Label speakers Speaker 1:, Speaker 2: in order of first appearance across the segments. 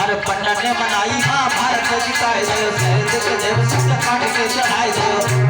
Speaker 1: अरे पन्ना ने बनाई महाभारत जिताए दो शहर के देव सिद्ध काट के चढ़ाए दो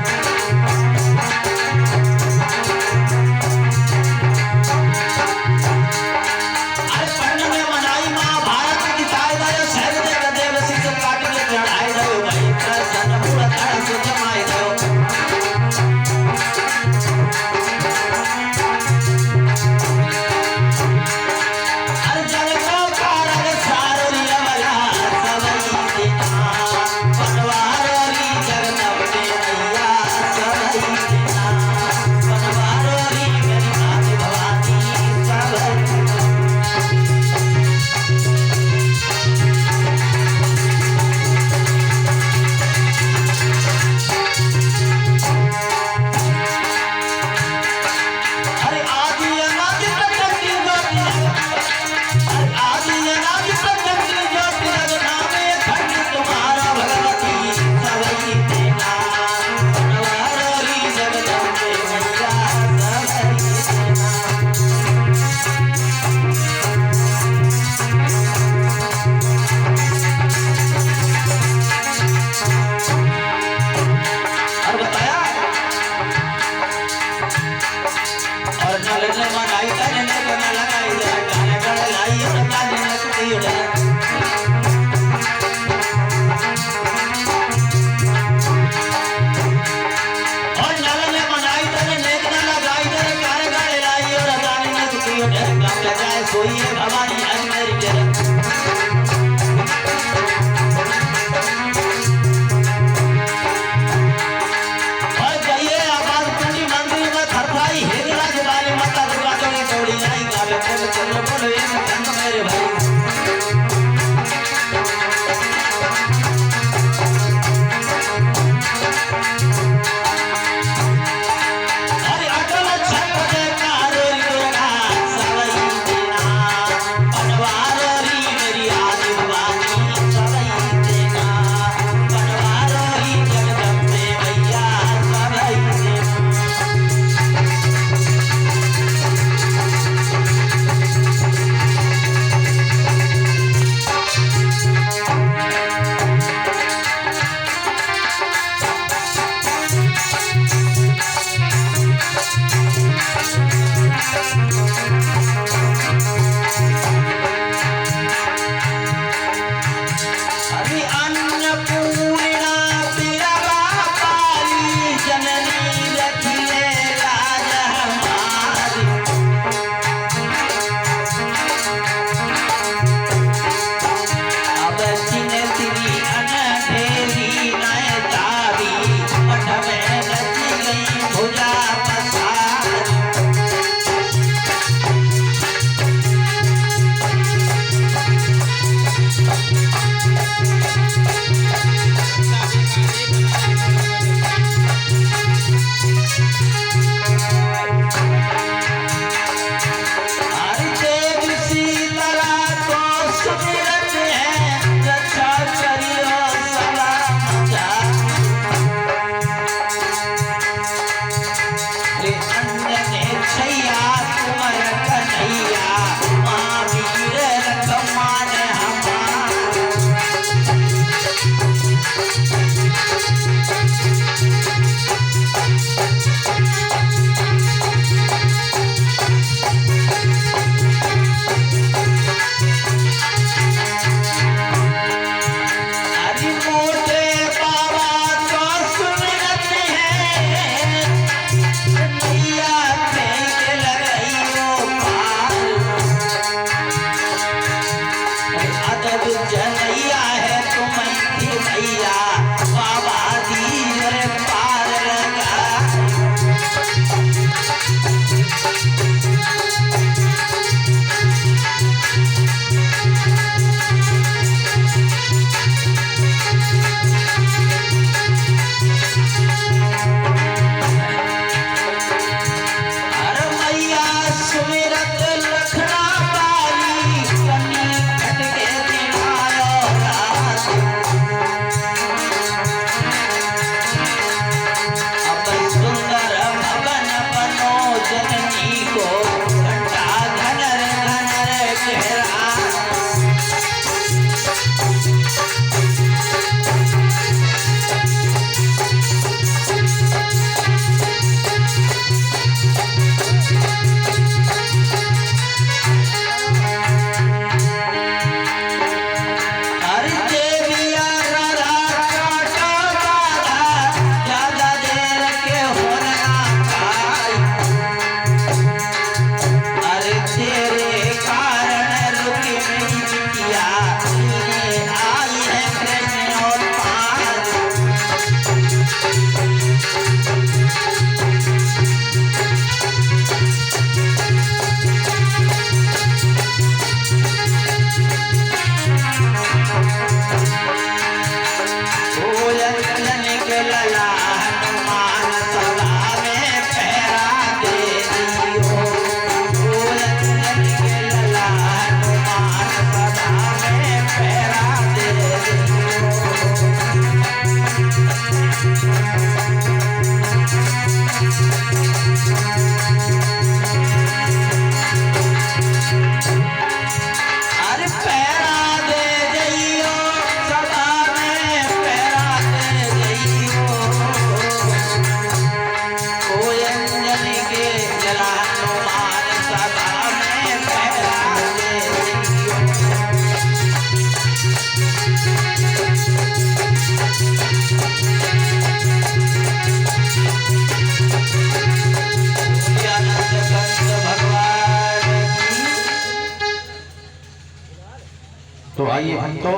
Speaker 1: तो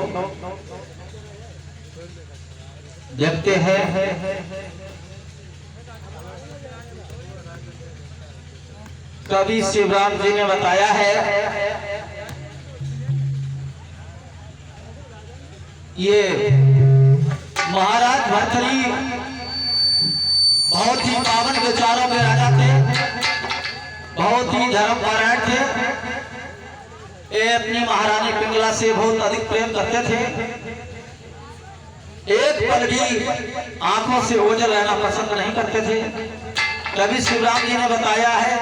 Speaker 1: देखते हैं कवि शिवराम जी ने बताया है ये महाराज भर्तृहरि बहुत ही पावन विचारों के राजा थे, बहुत ही धर्मपरायण थे। ये अपनी महारानी पिंगला से बहुत अधिक प्रेम करते थे। एक पल भी आंखों से ओझल रहना पसंद नहीं करते थे। कवि शिवराम जी ने बताया है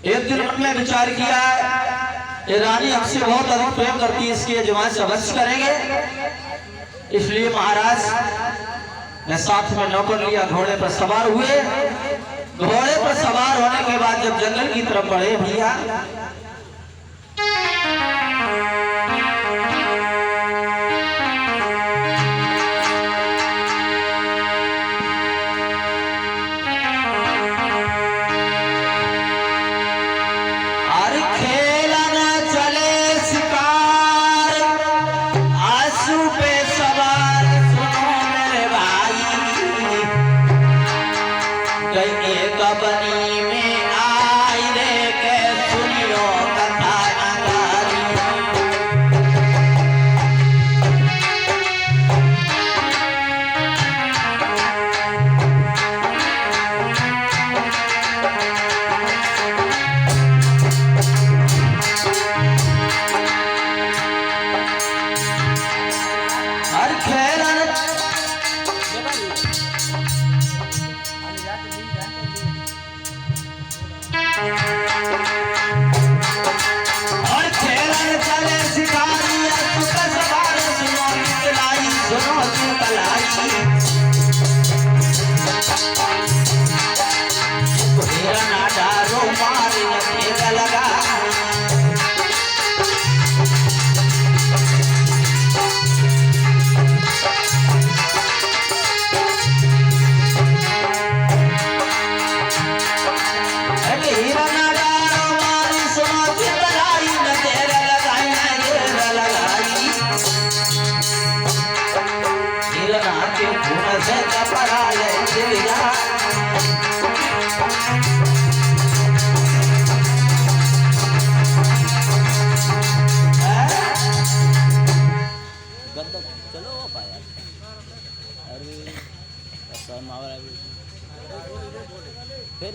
Speaker 1: एक दिन मन में विचार किया ये रानी हमसे बहुत अधिक प्रेम करती है, इसकी यजमान अवश्य करेंगे। इसलिए महाराज ने साथ में नौकर लिया, घोड़े पर सवार हुए। घोड़े पर सवार होने के बाद जब जंगल की तरफ बढ़े भैया बनी में आई रे के सुनियो कथा नगारी। हर खेलन चलो पाया अरे फिर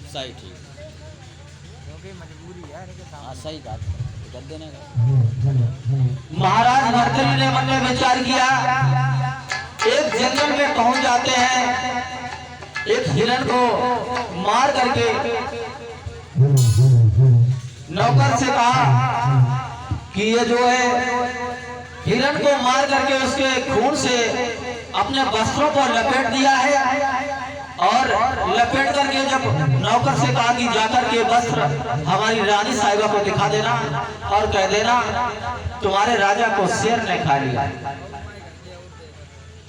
Speaker 1: सही ठीक क्योंकि मजबूरी है। हाँ सही बात कर देने का। महाराज भर्तृहरि ने मन में विचार किया एक जंगल में पहुंच जाते हैं, एक हिरण को मार करके नौकर से कहा कि ये जो है हिरण को मार करके उसके खून से अपने वस्त्रों पर लपेट दिया है और लपेट करके जब नौकर से कहा कि जाकर के वस्त्र हमारी रानी साहिबा को दिखा देना और कह देना तुम्हारे राजा को शेर ने खा लिया,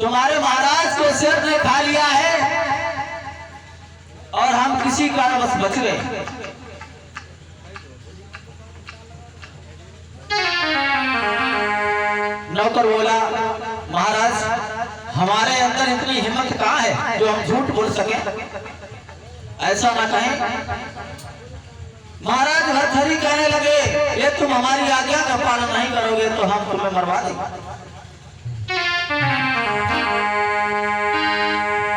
Speaker 1: तुम्हारे महाराज को शेर ने खा लिया है और हम किसी कारणवश बच गए। नौकर बोला महाराज हमारे अंदर इतनी हिम्मत कहाँ है जो हम झूठ बोल सके, ऐसा ना कहें। महाराज भर्तृहरि कहने लगे ये तुम हमारी आज्ञा का पालन नहीं करोगे तो हम तुम्हें मरवा देंगे।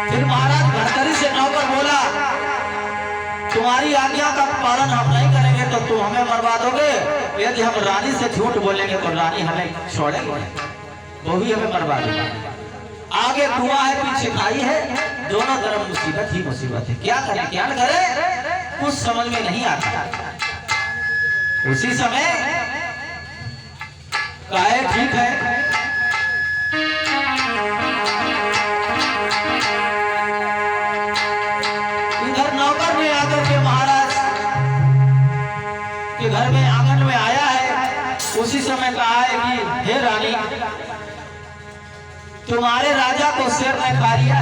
Speaker 1: फिर महाराज भर्तृहरि से नौकर बोला तुम्हारी आज्ञा का पालन हम नहीं करेंगे तो तुम हमें मरवा दोगे, यदि हम रानी से झूठ बोलेंगे तो रानी हमें छोड़ेंगे, वो भी हमें मरवा देगा। आगे कुआं है पीछे खाई है, दोनों तरफ मुसीबत ही मुसीबत है, क्या करें क्या न करें कुछ समझ में नहीं आता। उसी समय कहे ठीक है इधर नौकर में आकर के महाराज के घर में आंगन में आया है। उसी समय कहा है कि हे रानी तुम्हारे राजा को शेर ने खा लिया।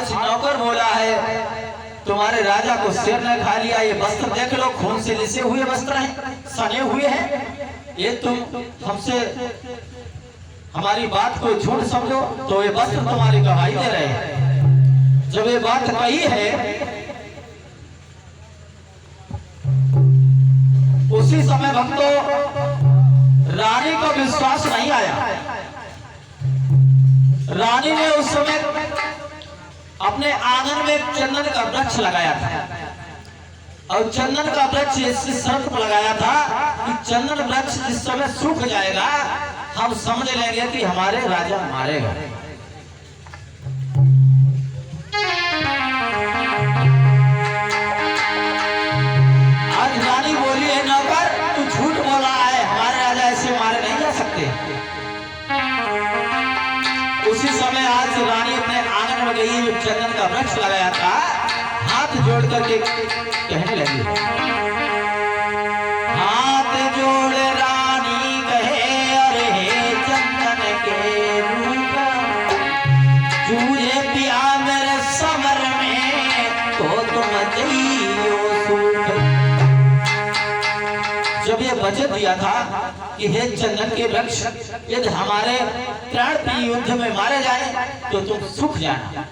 Speaker 1: आज नौकर बोला है तुम्हारे राजा को शेर ने खा लिया, ये वस्त्र देख लो, खून से लिसे हुए वस्त्र हैं, सने हुए हैं, ये तुम हमसे हमारी बात को झूठ समझो तो ये वस्त्र तुम्हारी गवाही दे रहे हैं। जब ये बात कही है उसी समय भक्तों रानी को विश्वास नहीं आया। रानी ने उस समय अपने आंगन में चंदन का वृक्ष लगाया था और चंदन का वृक्ष इस शर्त पर लगाया था कि चंदन वृक्ष जिस समय सूख जाएगा हम समझ लेंगे कि हमारे राजा मारेगा। आज रानी बोली है नौकर तू झूठ बोला है, हमारे राजा ऐसे मारे नहीं जा सकते। उसी समय आज रानी अपने आंगन में गई, जो चंदन का वृक्ष लगाया था, हाथ जोड़ करके कहने लगी, हाथ जोड़ रानी कहे अरे चंदन के रूप चूहे पिया मेरे समर में तो तुम जइयो सूख। जब ये वचन दिया था कि हे चंदन के वृक्ष यदि हमारे प्राण की युद्ध में मारे जाए तो तुम सूख जाना,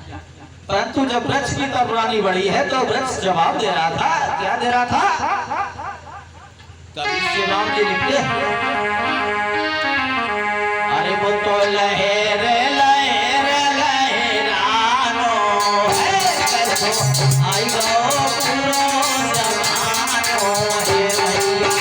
Speaker 1: परंतु जब वृक्ष की तरफ रानी बढ़ी है तो वृक्ष जवाब दे रहा था। क्या दे रहा था? कभी श्री राम जी लिखते अरे वो तो लहर लहर लहरानो है कैसो आई गो पूरो जमानो है भैया।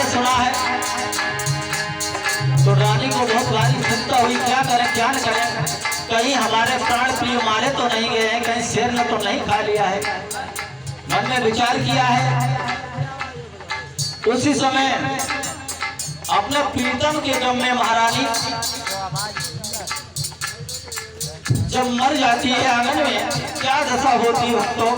Speaker 1: सुना है तो रानी को बहुत भारी चिंता हुई, क्या करें क्या न करें, कहीं हमारे प्राण प्रिय मारे तो नहीं गए हैं, कहीं शेर ने तो नहीं खा लिया है। मन में विचार किया है। उसी समय अपने प्रीतम के गम में महारानी जब मर जाती है आंगन में क्या दशा होती है तो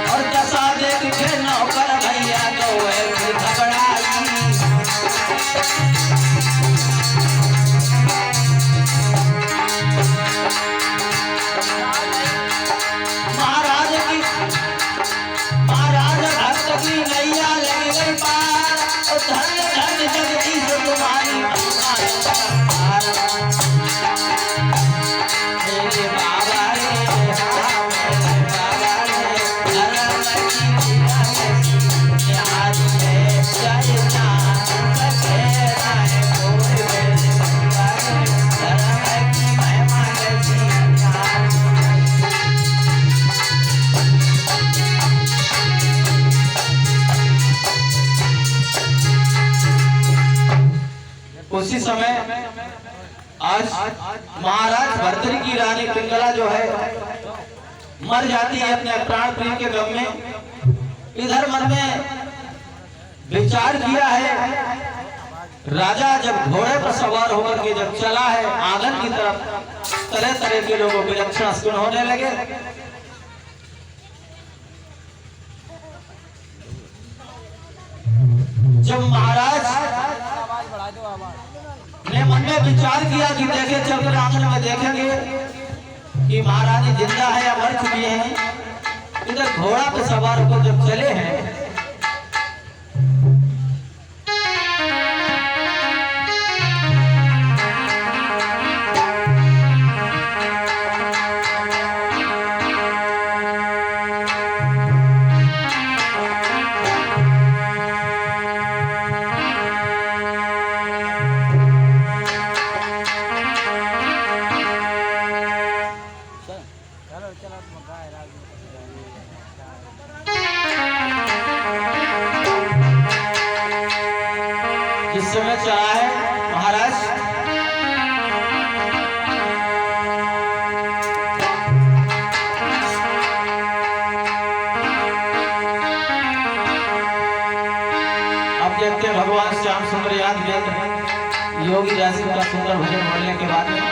Speaker 1: और दशा देख के नौकर भैया तो घबराई। महाराज भक्त की नैया लग गई पार, धन धन जगदीश तुम्हारी उसी समय आज महाराज भर्तरी की रानी पिंगला जो है मर जाती है अपने प्राण प्रिय के गम में। इधर मन में विचार किया है। राजा जब घोड़े पर सवार होकर के जब चला है आंगन की तरफ, तरह तरह के लोगों के लक्षण सुन होने लगे। जब महाराज ने मन में विचार किया कि देखे चलकर आंगन में देखेंगे कि महारानी जिंदा है या मर चुकी है, इधर घोड़ा पे सवार होकर जब चले हैं जिस समय चला है महाराज, अब देखते हैं भगवान श्याम सुंदर याद योगी जैसे का सुंदर भजन बोलने के बाद में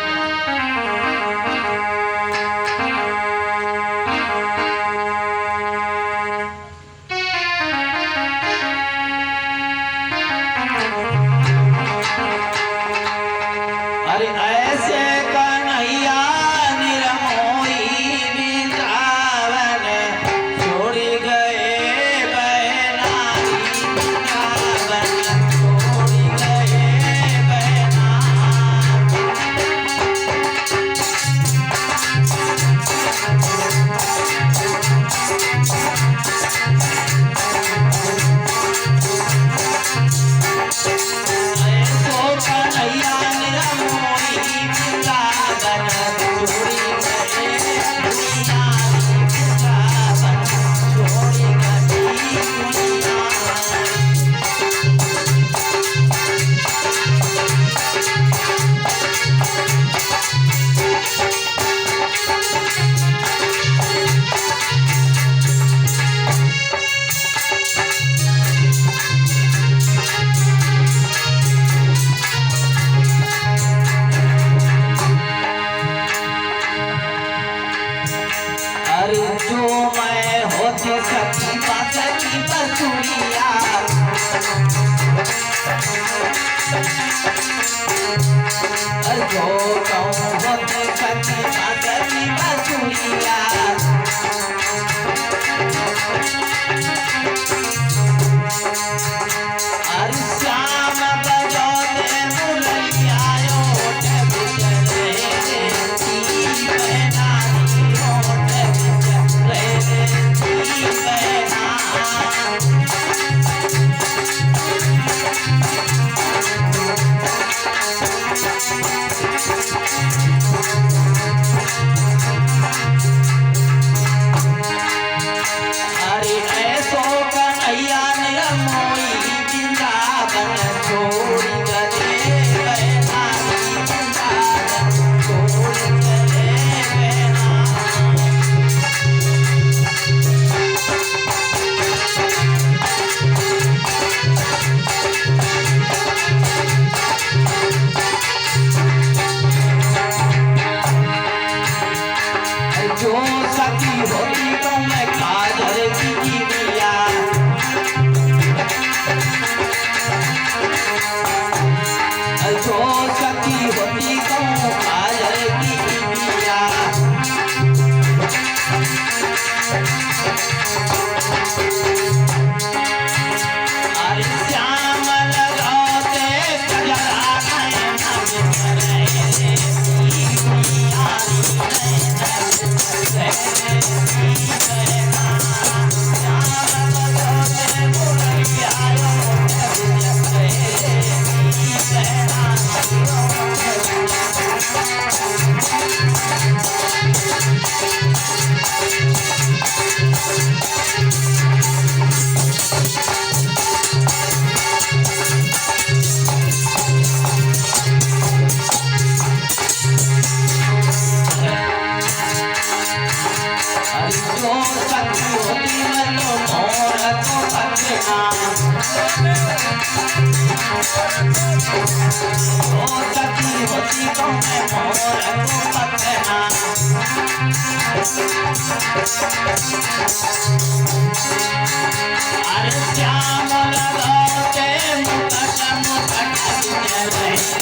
Speaker 2: Thank you.
Speaker 1: ओ सखी होती तो मैं मोर को पकना अरे श्याम लगाते मुकट मुकट रहे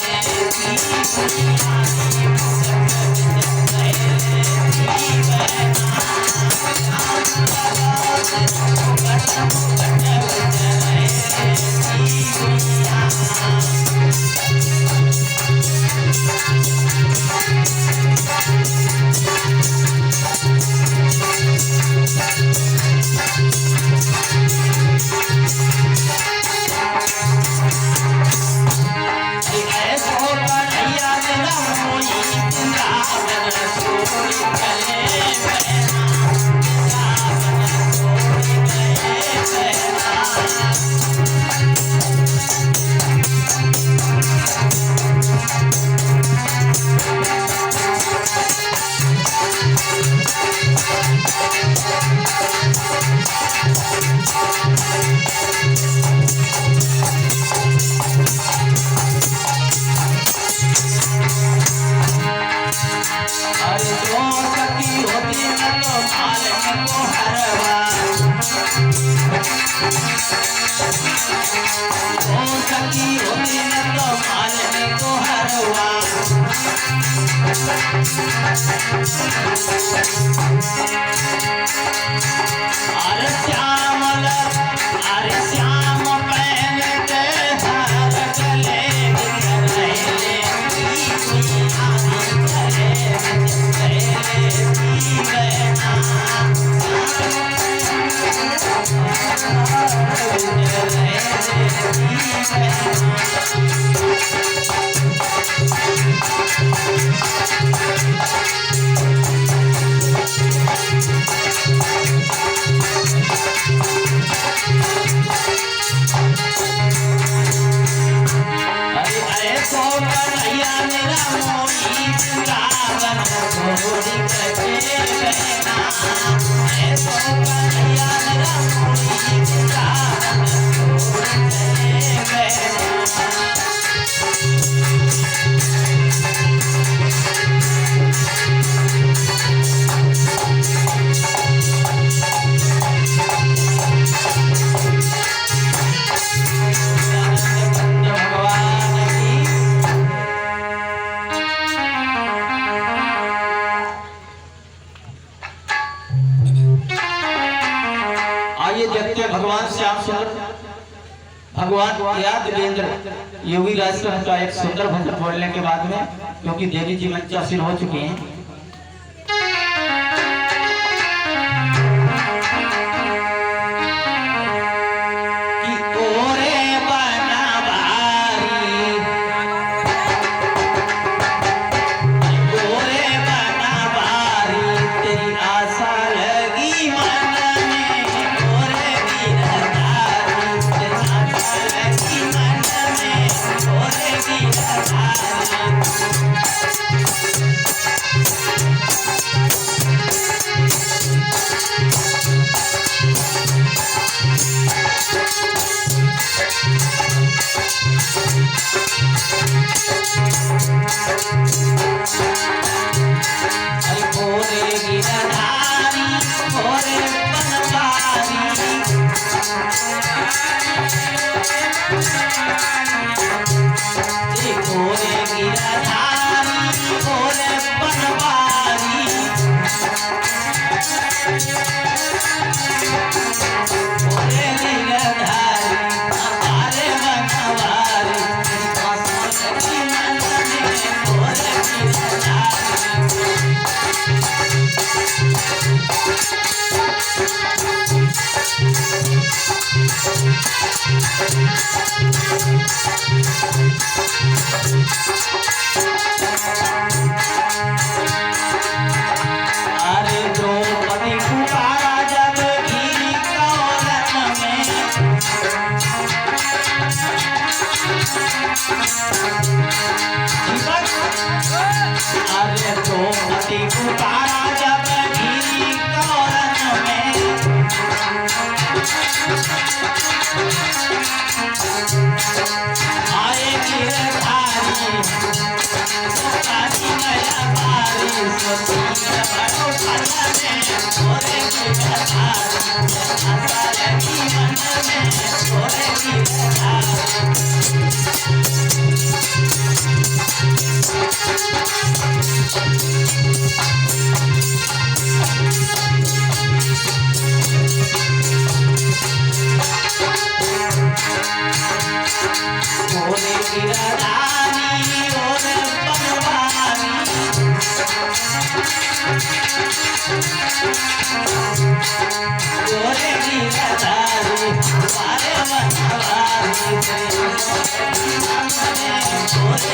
Speaker 1: भगवान श्याम सुंदर भगवान याद देवेंद्र योगी राज का एक सुंदर भजन बोलने के बाद में क्योंकि देवी जी मंचासीन हो चुके हैं। हमने बोले